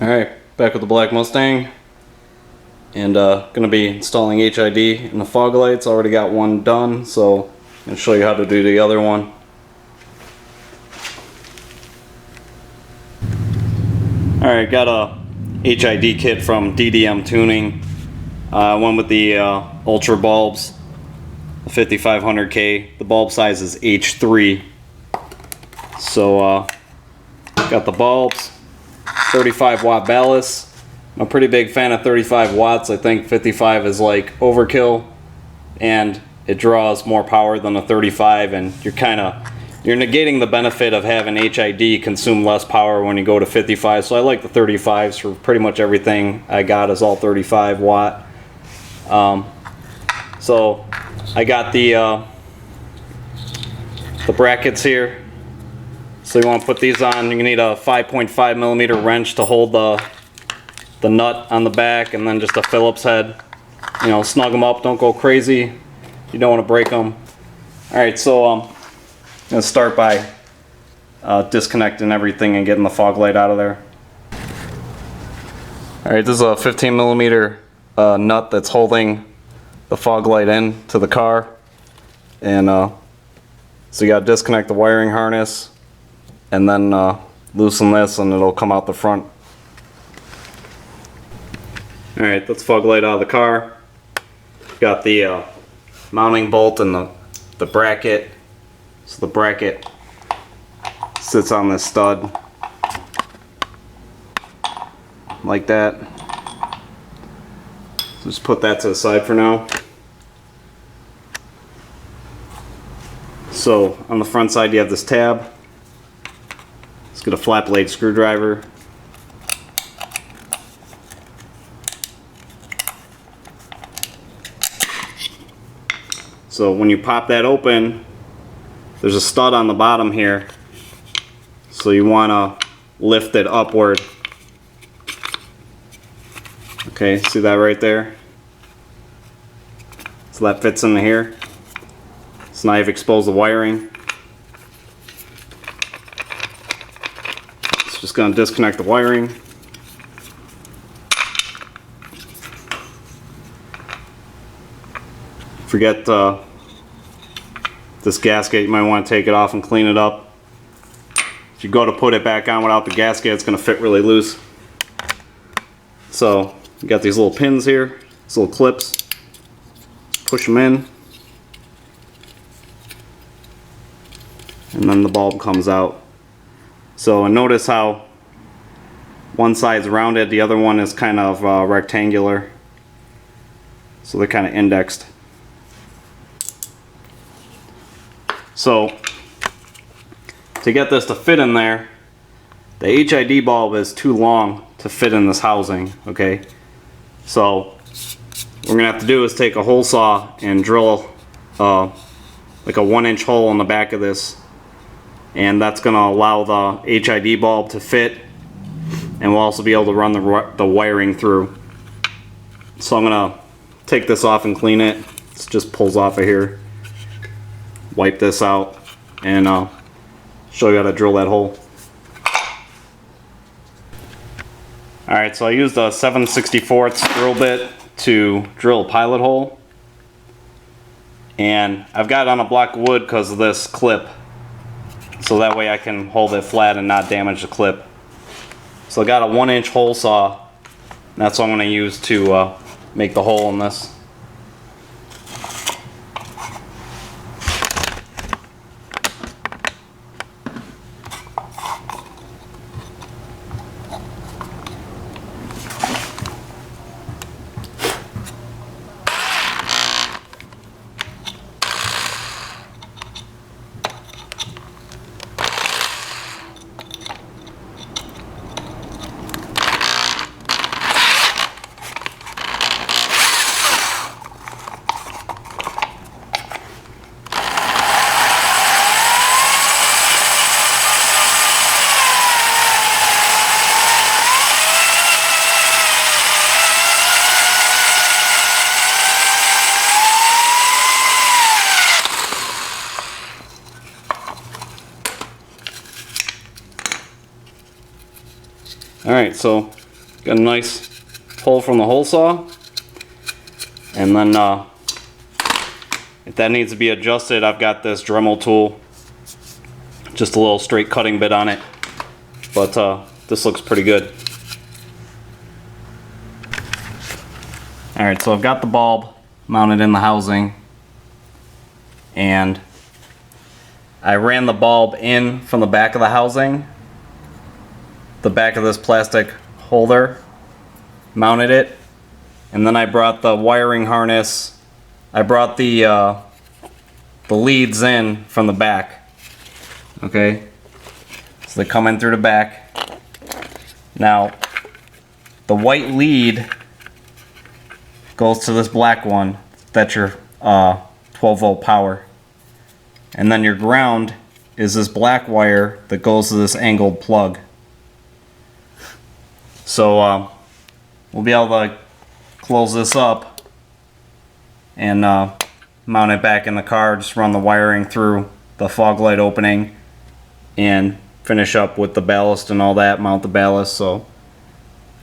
Alright, back with the black Mustang, and going to be installing HID in the fog lights. Already got one done, so I'm going to show you how to do the other one. Alright, got a HID kit from DDM Tuning. I went with the Ultra bulbs, the 5500K. The bulb size is H3. So got the bulbs, 35 watt ballasts. I'm a pretty big fan of 35 watts. I think 55 is like overkill, and it draws more power than a 35, and you're negating the benefit of having HID consume less power when you go to 55. So I like the 35s for pretty much everything I got is all 35 watt. So I got the brackets here. So you want to put these on. You need a 5.5 millimeter wrench to hold the nut on the back, and then just a Phillips head. You know, snug them up. Don't go crazy. You don't want to break them. All right, so I'm gonna start by disconnecting everything and getting the fog light out of there. All right, this is a 15 millimeter nut that's holding the fog light in to the car, and so you got to disconnect the wiring harness and then loosen this, and it'll come out the front. All right, that's fog light out of the car. Got the mounting bolt and the bracket. So the bracket sits on this stud like that. So just put that to the side for now. So on the front side you have this tab. Let's get a flat blade screwdriver. So when you pop that open, there's a stud on the bottom here. So you want to lift it upward. Okay, see that right there? So that fits into here. So now you've exposed the wiring. It's just going to disconnect the wiring. Forget this gasket. You might want to take it off and clean it up. If you go to put it back on without the gasket, it's going to fit really loose. So you got these little pins here, these little clips. Push them in, and then the bulb comes out. So notice how one side's rounded, the other one is kind of rectangular. So they're kind of indexed. So to get this to fit in there, the HID bulb is too long to fit in this housing, okay? So what we're gonna have to do is take a hole saw and drill like a 1-inch hole in the back of this, and that's gonna allow the HID bulb to fit, and we'll also be able to run the wiring through. So I'm gonna take this off and clean it. It just pulls off of here. Wipe this out and show you how to drill that hole. Alright, so I used a 7/64 drill bit to drill a pilot hole, and I've got it on a block of wood because of this clip, so that way I can hold it flat and not damage the clip. So I got a 1-inch hole saw, and that's what I'm going to use to make the hole in this. Alright, so Got a nice hole from the hole saw. And then if that needs to be adjusted, I've got this Dremel tool. Just a little straight cutting bit on it. But this looks pretty good. Alright, so I've got the bulb mounted in the housing. And I ran the bulb in from the back of the housing. The back of this plastic holder. Mounted it. And then I brought the wiring harness. I brought the leads in from the back. Okay, so they come in through the back. Now, the white lead goes to this black one. That's your 12-volt power. And then your ground is this black wire that goes to this angled plug. So we'll be able to close this up and mount it back in the car. Just run the wiring through the fog light opening and finish up with the ballast and all that, mount the ballast, so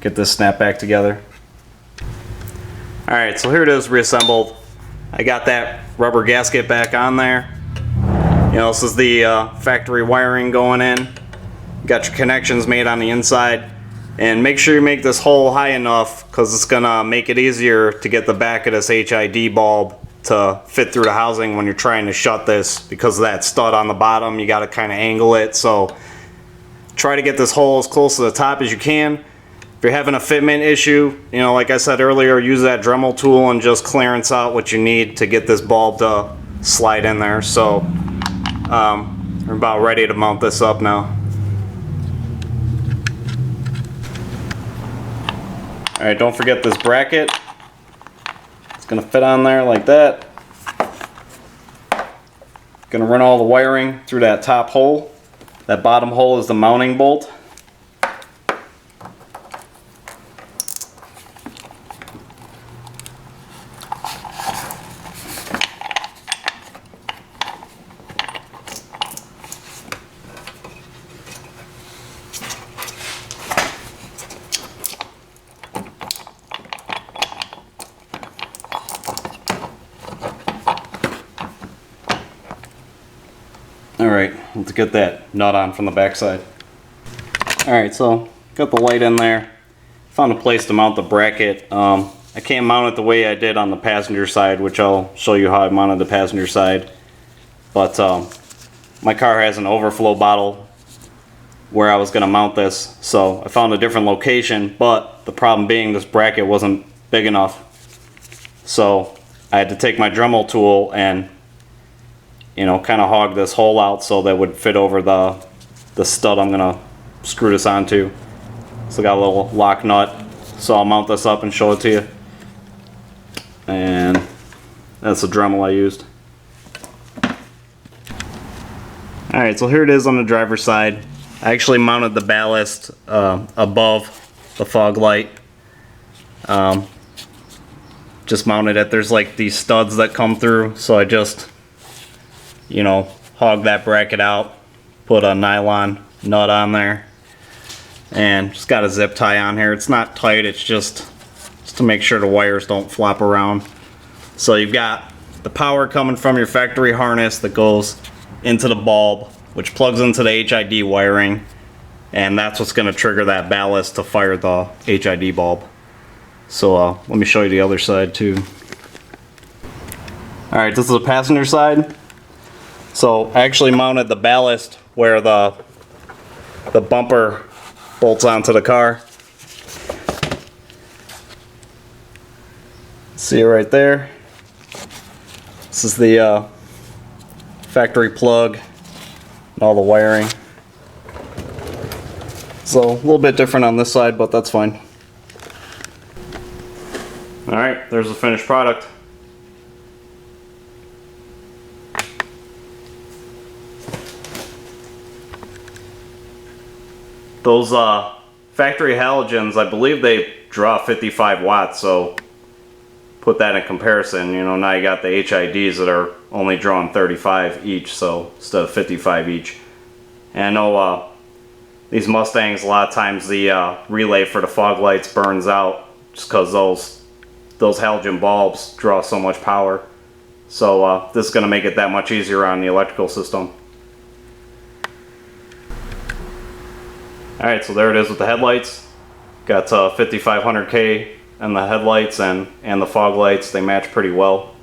get this snap back together. Alright, so here it is reassembled. I got that rubber gasket back on there. You know, this is the factory wiring going in. You got your connections made on the inside. And make sure you make this hole high enough because it's going to make it easier to get the back of this HID bulb to fit through the housing when you're trying to shut this, because of that stud on the bottom. You got to kind of angle it. So try to get this hole as close to the top as you can. If you're having a fitment issue, you know, like I said earlier, use that Dremel tool and just clearance out what you need to get this bulb to slide in there. So we're about ready to mount this up now. Alright, don't forget this bracket. It's going to fit on there like that. Going to run all the wiring through that top hole. That bottom hole is the mounting bolt. Alright, let's get that nut on from the back side. Alright, so got the light in there. Found a place to mount the bracket. I can't mount it the way I did on the passenger side, which I'll show you how I mounted the passenger side. But my car has an overflow bottle where I was going to mount this, so I found a different location, but the problem being this bracket wasn't big enough. So I had to take my Dremel tool and, you know, kind of hog this hole out so that would fit over the stud I'm gonna screw this onto. So I got a little lock nut, so I'll mount this up and show it to you. And that's the Dremel I used. Alright, so here it is on the driver's side. I actually mounted the ballast above the fog light. Just mounted it. There's like these studs that come through, so I just, you know, hog that bracket out, put a nylon nut on there, and just got a zip tie on here. It's not tight, it's just to make sure the wires don't flop around. So you've got the power coming from your factory harness that goes into the bulb, which plugs into the HID wiring, and that's what's going to trigger that ballast to fire the HID bulb. So let me show you the other side too. Alright, this is the passenger side. So I actually mounted the ballast where the bumper bolts onto the car. See it right there. This is the factory plug and all the wiring. So a little bit different on this side, but that's fine. Alright, there's the finished product. Those factory halogens, I believe they draw 55 watts, so put that in comparison. You know, now you got the HIDs that are only drawing 35 each, so instead of 55 each. And I know these Mustangs, a lot of times the relay for the fog lights burns out just because those halogen bulbs draw so much power. So this is going to make it that much easier on the electrical system. Alright, so there it is with the headlights. Got 5500K and the headlights and the fog lights. They match pretty well.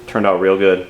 Turned out real good.